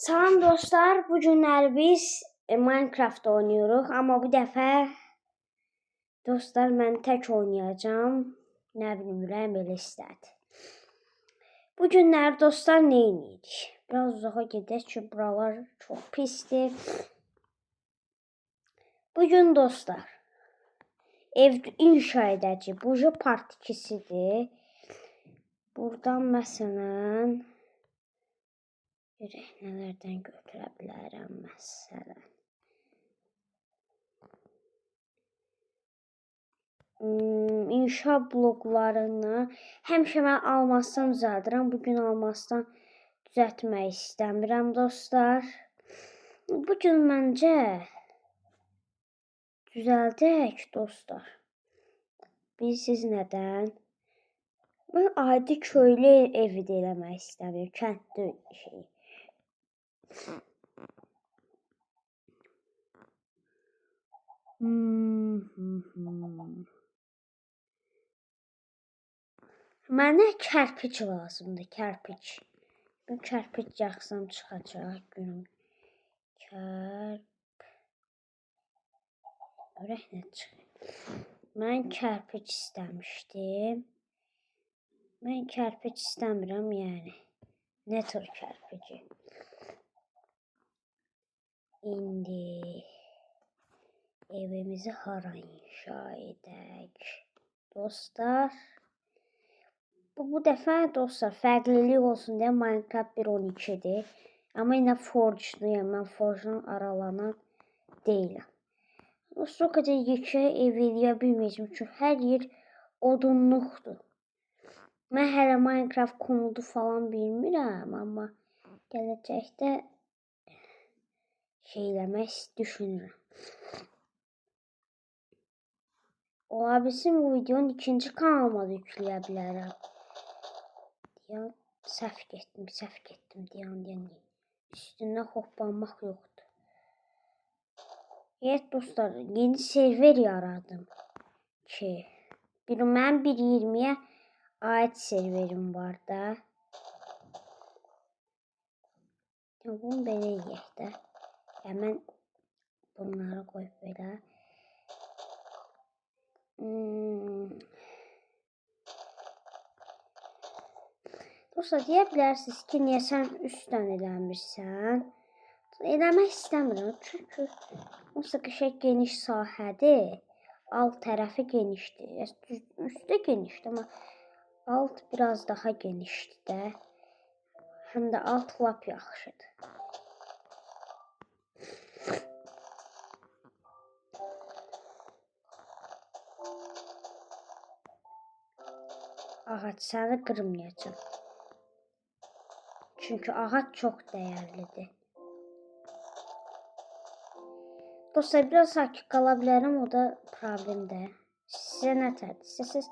Salam dostlar, bu günlər biz Minecraft oynuyoruz ama bu dəfə dostlar mən tək oynayacağım. Nə bilim, ürəyim elə istədi. Bu günlər dostlar nə edirik? Biraz uzağa gedək ki, buralar çox pisdir. Bugün dostlar ev inşa edəcəyik. Bu part 2-sidir. Buradan məsələn nələrdən götürə bilərəm məsələn. İnşa bloklarını həmişə mən almazdan düzəldirəm. Bugün almazdan düzəltmək istəmirəm dostlar. Bugün məncə düzəldək dostlar. Bilirsiniz nədən? Mən adi köylü evi də eləmək istəmirəm. Kəndli şey. Mənə kərpiç lazımdır, kərpiç. Bu kərpiç yaxsam çıxacaq günüm. Görək nə çıxır. Mən kərpiç istəmişdim. Mən kərpiç istəmirəm, yəni. Nə tür kərpici? İndi evimizi hara inşa edək? Dostlar. Bu dəfə dostlar fərqlilik olsun deyə Minecraft 1.12-dir. Amma yenə Forge-luyam. Mən Forge-dan aralanan deyiləm. Dostlar, o qədər yekə ev eləyə bilməyəcəm. Çünki hər yer odunluqdur. Mən hələ Minecraft komodu falan bilmirəm. Amma gələcəkdə şey eləmək düşünürəm. Ola bilsin bu videonun ikinci kanalıma da yükləyə bilərəm. Ya səhv getdim deyən. Üstündən hoppanmaq yoxdur. Evet dostlar, yeni server yaradım ki, mən 1.20'ye ait serverim var da. Bunu belə eləyək də. Həmən bunları qoyub belə. Dostlar, deyə bilərsiniz ki, niyə sən üstdən eləmirsən? Eləmək istəmirəm, çünki onsuz qəşəng geniş sahədir. Alt tərəfi genişdir. Üstü genişdir, amma alt biraz daha genişdir də. Həm də alt lap yaxşıdır. Ağac səni qırmayacağım. Çünki ağac çox dəyərlidir. Dostlar, biraz sakit qala bilərəm, o da problemdir. Sizə nə tərəfsiniz?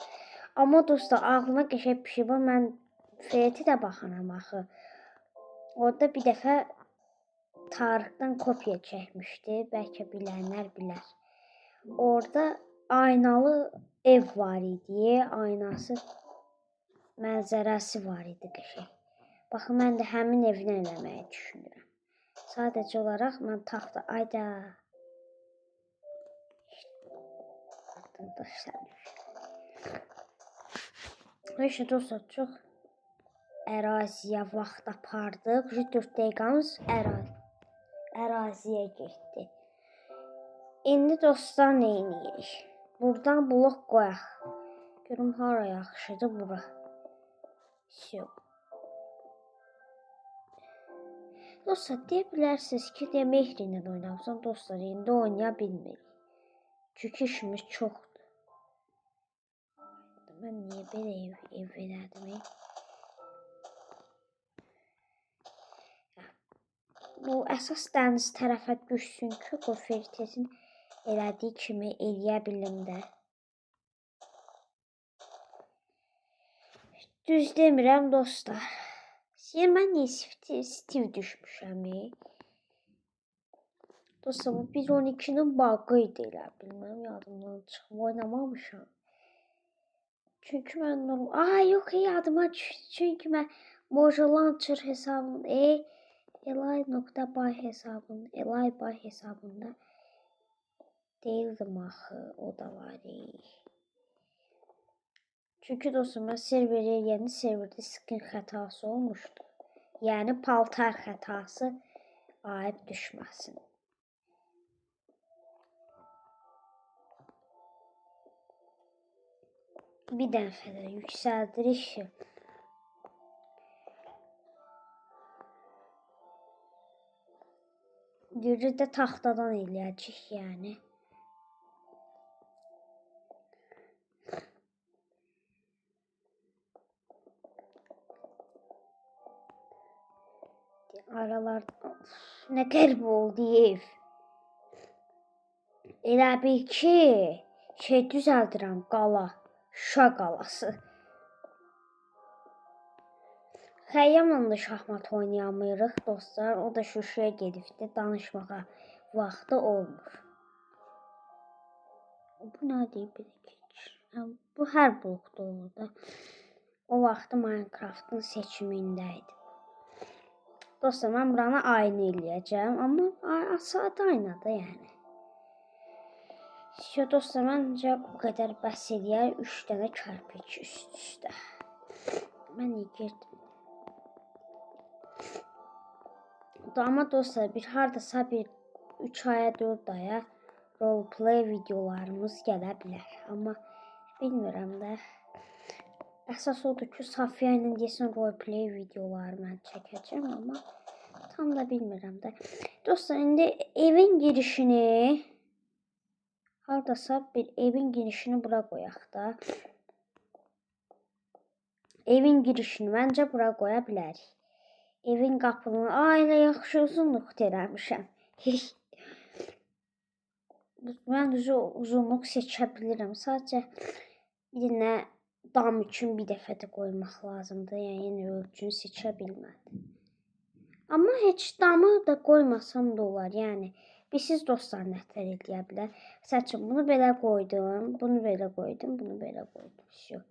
Amma dostlar, ağlıma qəşəng bir şey var. Mən Feytə də baxanam axı. Orada bir dəfə Tarıqdan kopya çəkmişdi. Bəlkə bilənlər bilər. Orada aynalı ev var idi. Aynası, mənzərəsi var idi qəşəng. Baxın, mən də həmin evini eləməyi düşünürəm. Sadəcə olaraq mən taxta... Ayda... İşte dostlar, çox əraziyə vaxt apardıq. 4 dəqiqəmiz əraziyə getdi. İndi dostlar nə edirik? Buradan blok qoyaq. Görüm hara yaxşıdır bura. Dostlar, deyə bilərsiniz ki, Mehri ilə oynamsan dostlar, indi oynaya bilmirik. Çünki işimiz çoxdur. Mən niyə belə ev elədim? Bu əsas dəniz tərəfə düşsün ki, o Fertezin elədiyi kimi eləyə bilim də. Düz demirəm dostlar. Mən niyə Steve düşmüşəm? Dostlar, bu 1.12'nin bug'ı idi elə bilməm, yadımdan çıxıb oynamamışam. Çünki mən yox, yadıma düşdü. Çünki mən Mojo Launcher hesabımda Elay.bay hesabında, Elay bay hesabında değildim axı, o da var. Çünkü dostum ben yeni serverdə skin xətası olmuşdu. Yəni paltar xətası ayıb düşməsin. Bir dəfə də yüksəldirik ki. Gürcü də taxtadan eləyəcək yəni. Aralarda nə qəribə oldu ev. Elə bil ki, düzəldirəm qala, Şuşa qalası. Xəyyamla da şahmat oynayamırıq dostlar. O da Şuşaya gedibdi, danışmağa vaxtı olmur. Bu nədir? Bir keçir. Bu hər blokda olur da. O vaxtı Minecraft'ın seçimindəydim. Dostlar, mən buranı aynı eləyəcəm. Amma saat aynada yəni. Dostlar, məncə bu qədər bəs eləyər. 3 dənə kərpiç üst-üstə. Mən iyi girdim. Amma dostlar, hardasa 3 aya 4 aya roleplay videolarımız gələ bilər. Amma bilmirəm də. Əsas odur ki, Safiyə ilə deyəsən roleplay videoları mən çəkəcəm, amma tam da bilmirəm də. Dostlar, indi evin girişini hardasa bir evin girişini bura qoyaq da. Evin girişini məncə bura qoya bilərik. Evin qapını, elə yaxşı uzunluq eləmişəm. Mən uzunluq seçə bilirəm. Sadəcə bir dənə dam üçün bir dəfə də qoymaq lazımdır. Yəni yenə ölçünü seçə bilmədim. Amma heç damı da qoymasam da olar. Yəni siz dostlar nətər eləyə bilər. Məsələn, bunu belə qoydum, bunu belə qoydum, bunu belə qoydum.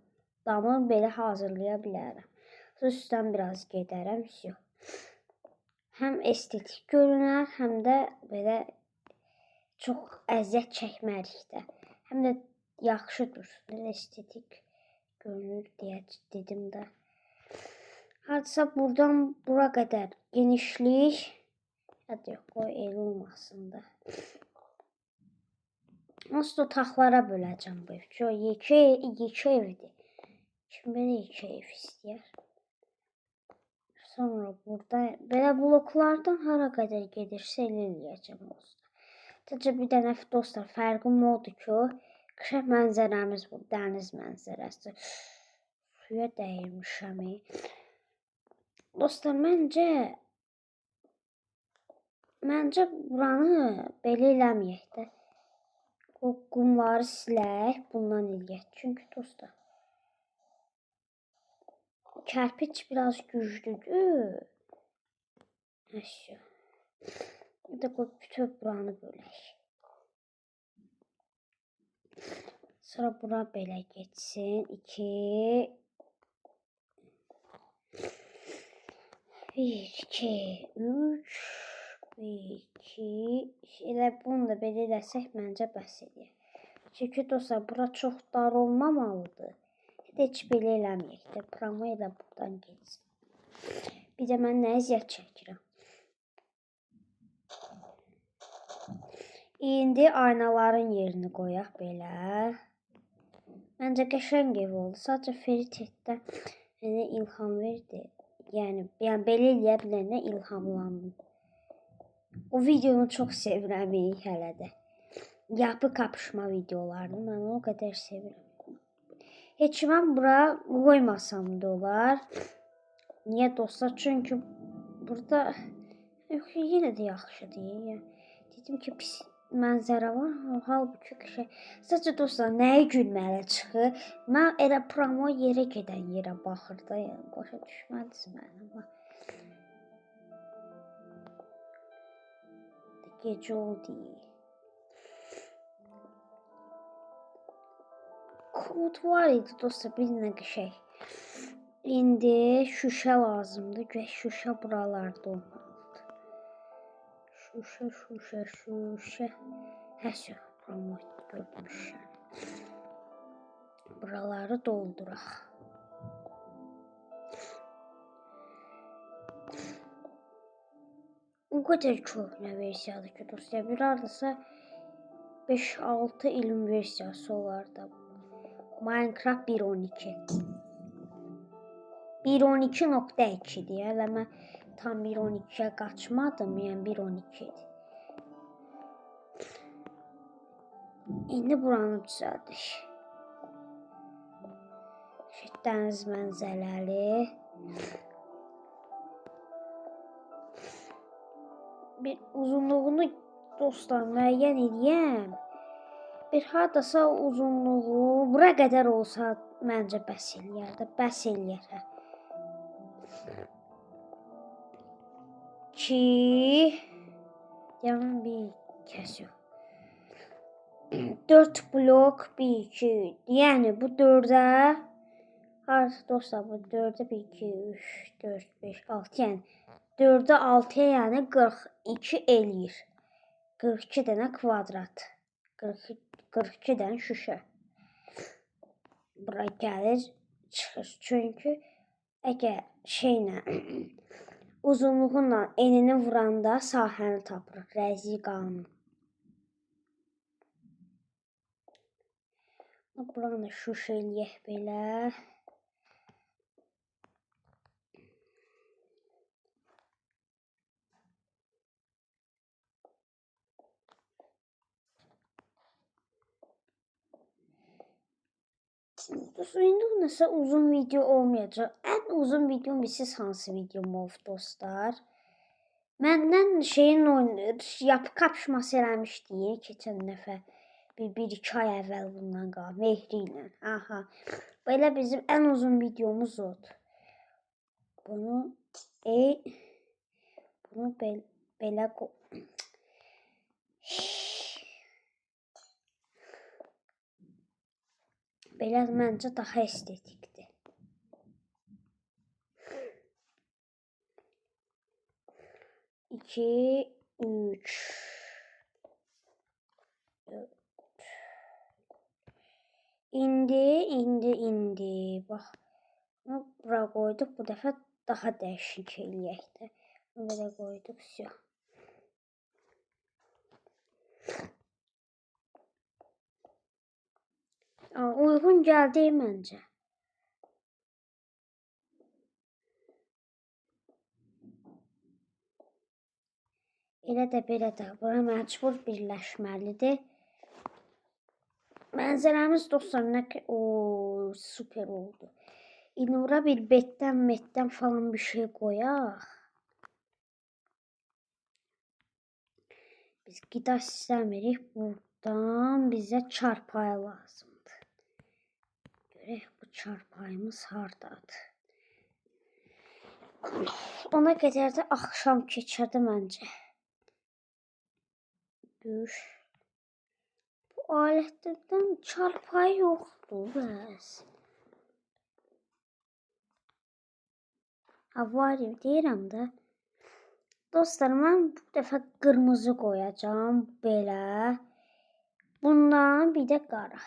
Damı belə hazırlaya bilərəm. Üstdən biraz gedərəm. Həm estetik görünər, həm də belə çox əziyyət çəkmərik də. Həm də yaxşı dursun, estetik görünür deyə dedim də. Hardasa buradan bura qədər genişlik. Hadi yox, qoy elə olmasın da. Onsuz otaqlara böləcəm bu ev. Yekə evdir. Kim belə yekə ev istəyər? Sonra burada belə bloklardan hara qədər gedirsə elə eləyəcəm dostlar. Təcə bir dənə dostlar fərqim odur ki, qışa mənzərəmiz bu, dəniz mənzərəsi. Suya dəyirmişəm. Dostlar, məncə buranı belə eləməyək də. O qumları silək, bundan eləyək. Çünki dostlar, kərpiç biraz güclüdür. Nəşə. Bir də bütün buranı bölək. Sonra bura belə geçsin. 2 1 2 3 1 2 elə bunu da belə eləsək məncə bəs edir. Çünki dostlar, bura çox dar olmamalıdır. Heç belə eləməyək də, promo elə buradan geçsin. Bir də mən nə əziyyət çəkirəm. İndi aynaların yerini qoyaq belə. Məncə qəşəng ev oldu. Sadəcə Feritdən mənə ilham verdi. Yəni belə eləyə bilənə ilhamlandım. O videonu çox sevirəm hələ də. Yapı kapışma videolarını mən o qədər sevirəm. Heç mən bura qoymasam da olar. Niyə dostlar? Çünki burada yenə də yaxşıdır. Dedim ki, pis mənzərə var. Halbuki sadəcə dostlar, nəyə gülməli çıxır? Mən elə promo yerə gedən yerə baxır da. Yəni, başa düşmədiniz mənə. Gecə oldu. Kod var idi dostlar, bir dənə qəşəng. İndi şüşə lazımdır. Şüşə buralarda olmalıdır. Şuşa. Həsyo, promote görmüşəm. Buraları dolduraq. O qədər köhnə versiyadır ki, dostlar. Bir hardasa 5-6 ilin versiyası olar da. Minecraft 1.12. 1.12.2'dir. Hələ mən tam 1.12'yə qaçmadım. Yəni 1.12'dir. İndi buranı düzəldik. Dəniz mənzərəli. Bir uzunluğunu dostlar müəyyən edəyəm. Bir hardasa uzunluğu bura qədər olsa məncə bəs eləyər də, bəs eləyər. Ki yəni bir kəsiyor. 4 blok 1 2. Yəni bu 4-ə harası dostlar bu 4'ə 1 2 3 4 5 6 yəni 4'ə 6'ya yəni 42 eləyir. 42 dənə kvadrat. 42 dənə şüşə. Bura gəlir, çıxır. Çünki əgər şeylə uzunluğunla enini vuranda sahəni tapırıq. Rəzi qanun. Buranı şüşə eləyək belə. İndi nəsə uzun video olmayacaq. Ən uzun videom siz hansı videom oldu dostlar? Məndən şeyin yapı kapışması eləmişdi keçən dəfə. Bir iki ay əvvəl bundan qaldı. Mehri ilə. Aha. Belə bizim ən uzun videomuz oldu. Bunu belə belə məncə daha estetikdir. İki, üç, dört. İndi. Bax, bunu bura qoyduq. Bu dəfə daha dəyişik eləyək də. Bunu belə qoyduq. Uyğun gəldi məncə. Elə də belə də bura məcbur birləşməlidir. Mənzərəmiz dostlar nə super oldu. İndi bura bir betdən falan bir şey qoyaq. Biz qida istəmirik. Buradan bizə çarpayı lazımdır. Görək bu çarpayımız hardadır. Ona qədər də axşam keçirdi məncə. Gör. Bu alətlərdən çarpayı yoxdur bəs. Var deyirəm də. Dostlar, mən bu dəfə qırmızı qoyacağım. Belə. Bundan bir də qara.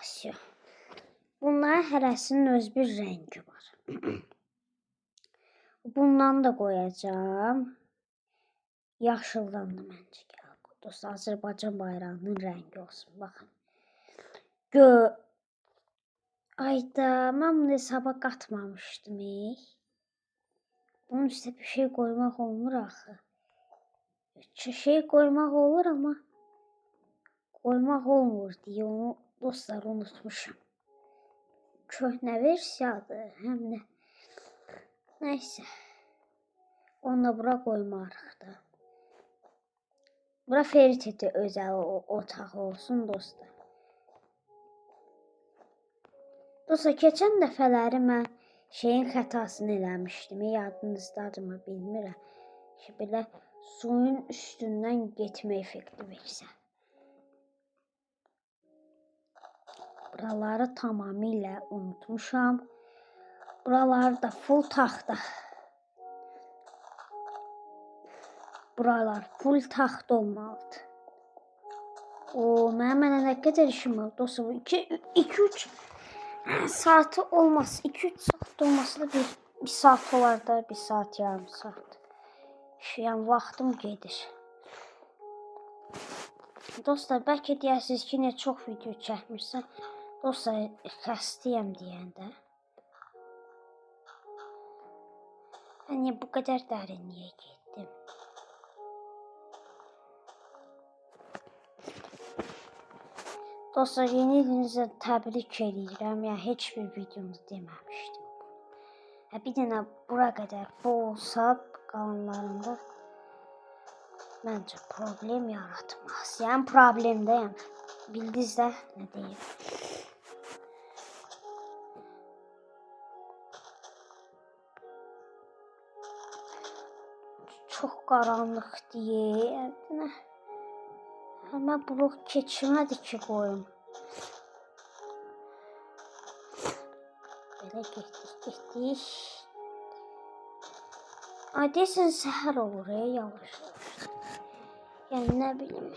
Bunların hərəsinin öz bir rəngi var. Bundan da qoyacağım. Yaşıldan da məncə gəl. Dostlar, Azərbaycan bayrağının rəngi olsun. Baxın. Ayda, mən bunu hesaba qatmamışdım. Bunun üstə bir şey qoymaq olmur axı. Şey qoymaq olur, amma qoymaq olmur deyə onu dostlar unutmuşam. Köhnə versiyadır, həm də. Nəysə. Onu da bura qoymarıq da. Bura Ferit'e özel otaq olsun dostlar. Dostlar, keçən dəfələri mən şeyin xətasını eləmişdim. Yadınızdadırmı bilmirəm. Belə suyun üstündən getmə effekti versə. Buraları tamamilə unutmuşam. Buraları da full taxta. buralar full taxt olmalıdır. Mənə nə qədər işim var dostum. 2-3 saatı olmaz. 2-3 saat olmasa da bir saat olar da, 1 saat, yarım saat. Yəni vaxtım gedir. Dostlar, bəlkə deyərsiniz ki, niyə çox video çəkmirsən? Dostlar, xəstəyəm deyəndə. Niyə bu qədər dərinliyə getdim? Dostlar, yeni ilinizə təbrik edirəm. Yəni, heç bir videomuz deməmişdim. Bir dənə bura qədər bu olsa, qalanlarında məncə problem yaratmaz. Yəni, problemdəyəm. Bildiniz də nə deyim? Çox qaranlıq deyil. Mən blok keçmədi ki, qoyum. Belə getdik. Deyəsən səhər olur, yavaş. Yəni, nə bilim.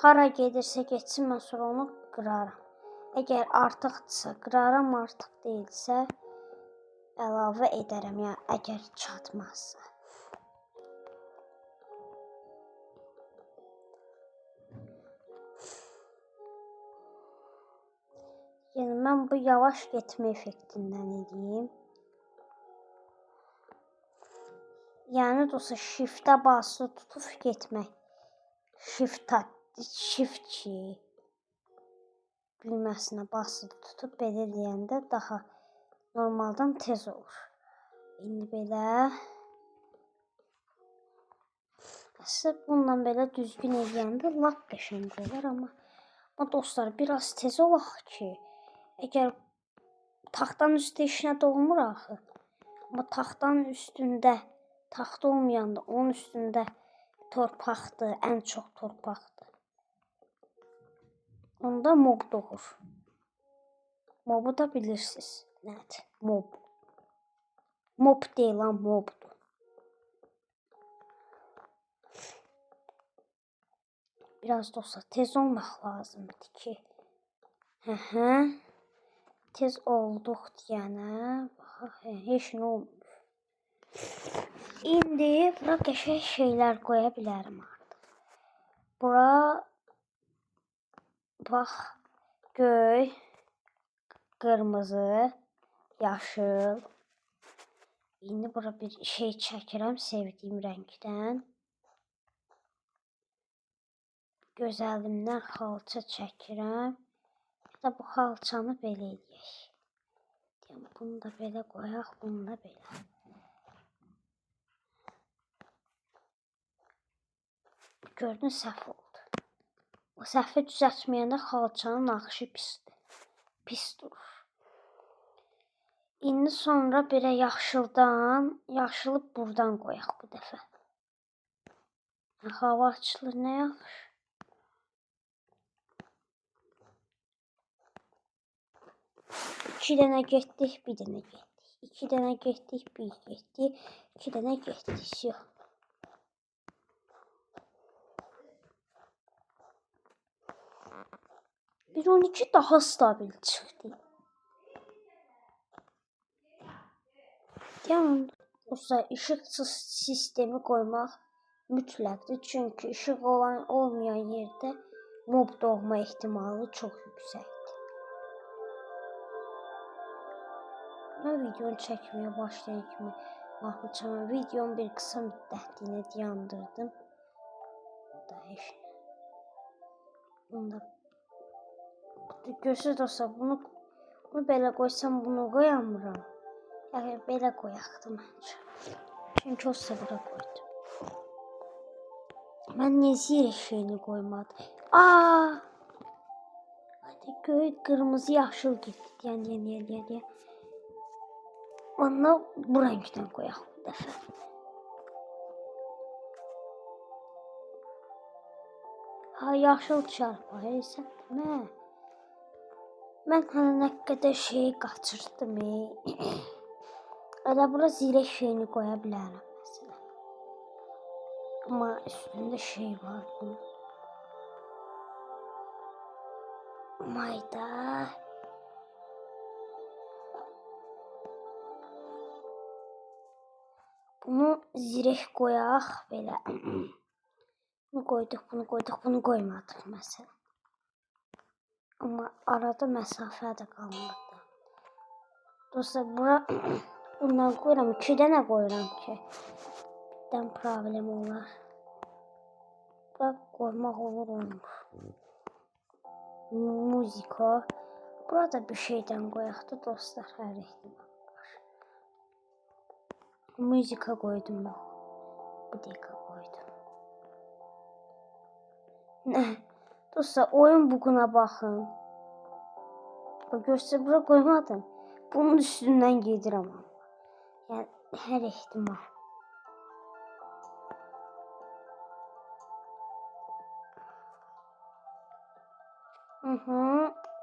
Hara gedirsə getsin, mən sonra onu qıraram. Əgər artıqdırsa qıraram, artıq deyilsə əlavə edərəm, yəni əgər çatmazsa. Yəni mən bu yavaş getmə effektindən edeyim. Yəni dostlar, shiftə basılı tutub getmək. Shift ki düyməsinə basılı tutub belə deyəndə daha normaldan tez olur. İndi belə. Sırf bununla belə düzgün edəndə lap qəşəng olur, amma dostlar, biraz tez olaq ki, əgər taxtanın üstü işinə dolmur axı, amma taxtanın üstündə taxt olmayanda onun üstündə torpaqdır, ən çox torpaqdır. Onda mob doğur. Mobu da bilirsiniz nədir? Mob. Mob deyil, mobdur. Biraz dostlar tez olmaq lazımdır ki. Tez olduq deyənə. Heç nə olmur. İndi bura qəşəng şeylər qoya bilərəm artıq. Bura bax, göy, qırmızı, yaşıl. İndi bura bir şey çəkirəm sevdiyim rəngdən. Gözəlimdən xalça çəkirəm. Ya da bu xalçanı belə eləyək. Bunu da belə qoyaq, bunu da belə. Gördün, səhv oldu. O səhvi düzəltməyəndə xalçanın naxışı pisdir. Pis durur. İndi sonra belə yaşılı buradan qoyaq bu dəfə. Hava açılır, nə yaxşı. İki dənə getdik, bir dənə getdik. 2 dənə getdik, 1 getdik. 2 dənə getdik, yox. Bir 12 daha stabil çıxdı. Yəni, işıqsız sistemi qoymaq mütləqdir. Çünki işıq olmayan yerdə mob doğma ehtimalı çox yüksəkdir. Mən videonu çəkməyə başlayan kimi baxacağım. Videonu bir qısa müddətliyə dayandırdım. Görürsünüz dostlar, bunu belə qoysam bunu qoyamıram. Yəni belə qoyaqdı məncə. Çünki o bura qoydum. Mən niyə zirə şeyini qoymadım? Hadi göy, qırmızı, yaşıl getdi. Deyən. Onu bu rəngdən qoyaq bu dəfə. Yaşıl çarpı, səhvmə. Mən hələ nə qədər şeyi qaçırdım. Elə bura zirək şeyini qoya bilərəm məsələn. Amma üstündə şey var bunun. Mayda. Bunu zirək qoyaq belə. Bunu qoyduq, bunu qoyduq, bunu qoymadıq məsələn. Amma arada məsafə də qalmırdı. Dostlar, bura bundan qoyuram, 2 dənə qoyuram ki, birdən problem olar. Bura qoymaq olur, olmur. Muzika. Burada bir şeydən qoyaq da dostlar, hər ehtimal var. Muzika qoydum yox. Bu dəqiqə qoydum. Nə? Dostlar, oyun buguna baxın. Görsə bura qoymadım. Bunun üstündən gedirəm amma. Yəni, hər ehtimal.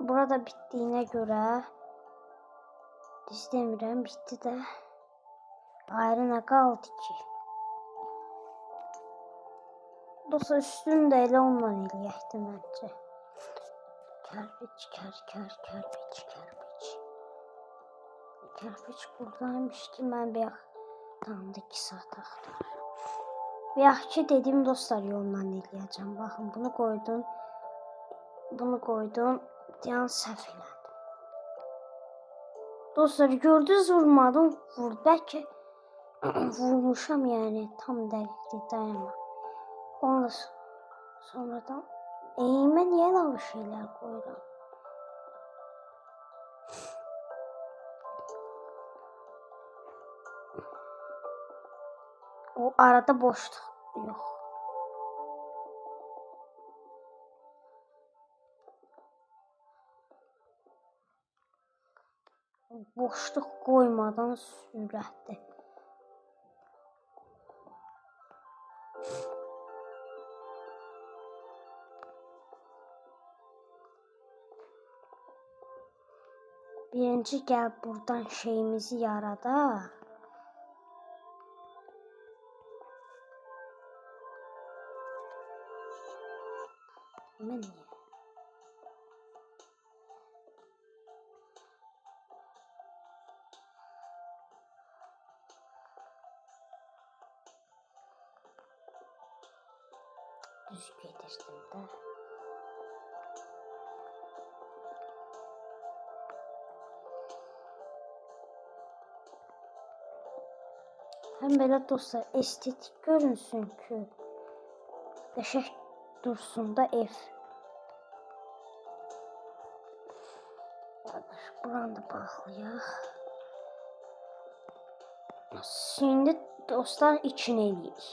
Burada bitdiyinə görə istəmirəm, bitdi də. Ayrı nə qaldı ki? Dostlar, üstünü də elə ondan eləyəkdir məncə. Kərpiç, kərpiç. Kərpiç buradaymış ki, mən bir tamamda 2 saat axtarıram. Bir ki, dediyim dostlar, yolla eləyəcəm. Baxın, bunu qoydum. Bunu qoydum. Yəni, səhv elədim. Dostlar, gördünüz, vurmadım. Vurdu. Bəlkə vurmuşam, yəni. Tam dəqiqdir, dayanma. Ondan sonradan mən niyə əlavə şeylər qoyuram? O arada boşluq yox. Boşluq qoymadan sürətli. Birinci gəl buradan şeyimizi yaradaq. Mən niyə? Düz gedirdim də. Həm belə dostlar, estetik görünsün ki, qəşəng dursun da ev. Buranı da bağlayaq. Şimdi dostlar, içini eləyik.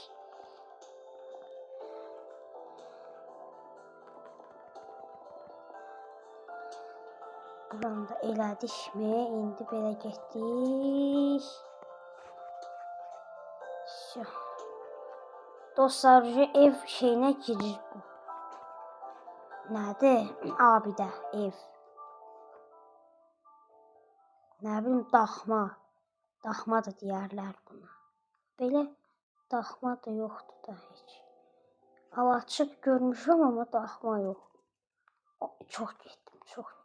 Buranı da elədikmi? İndi belə getdik. Dostlar, ev şeyinə girir bu. Nədir? Abidə ev. Nə bilim, daxma. Daxma da deyərlər buna. Belə daxma da yoxdur da heç. Alaçıq görmüşəm, amma daxma yox. Çox getdim, çox getdim.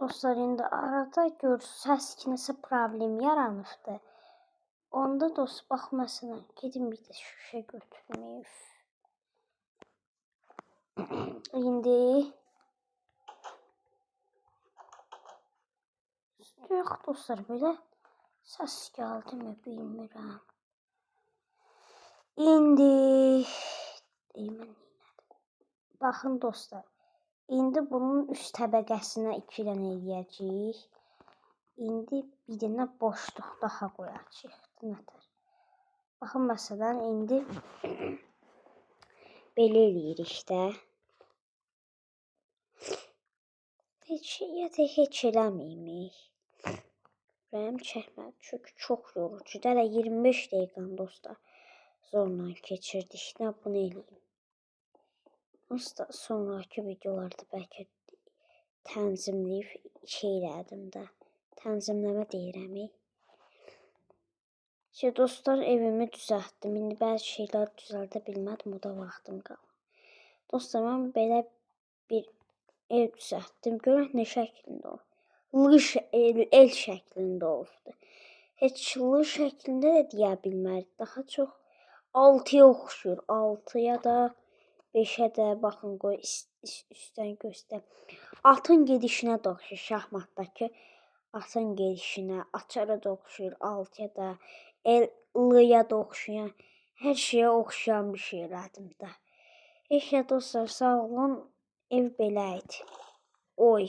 Dostlar, indi arada görsəz ki, nəsə problem yaranıbdır. Onda dost, bax, məsələn, gedim bir də şüşə götürməyib. İndi yox, dostlar, belə səs gəldi mi, bilmirəm. İndi baxın dostlar, indi bunun üst təbəqəsinə 2 dənə eləyəcəyik. İndi bir dənə boşluq daha qoyacağıq. Baxın, məsələn, indi belə eləyirik də. Heç eləməyik. ürəyim çəkmədi. Çünki çox yorucudur. Hələ 25 dəqiqən dostlar zorla keçirdik. Nə bunu eləyim. Aslında sonraki videolarda bəlkə tənzimləyib elədim də. Tənzimləmə deyirəm. Dostlar, evimi düzəltdim. İndi bəzi şeylər düzəldə bilmədim. O da vaxtım qaldı. Dostlar, mən belə bir ev düzəltdim. Görək nə şəklində oldu. El şəklində oldu. Heç l şəklində də deyə bilmərik. Daha çox 6-ya oxşuyur. 6-ya da 5-ə də baxın qoy üstdən göstər. Atın gedişinə də oxşuyur. Şahmatdakı atın gedişinə, açara da oxşuyur. 6-ya da, L-ya da oxşuyan, hər şeyə oxşayan bir şey elədim də. Dostlar, sağ olun. Ev belə idi. Oy.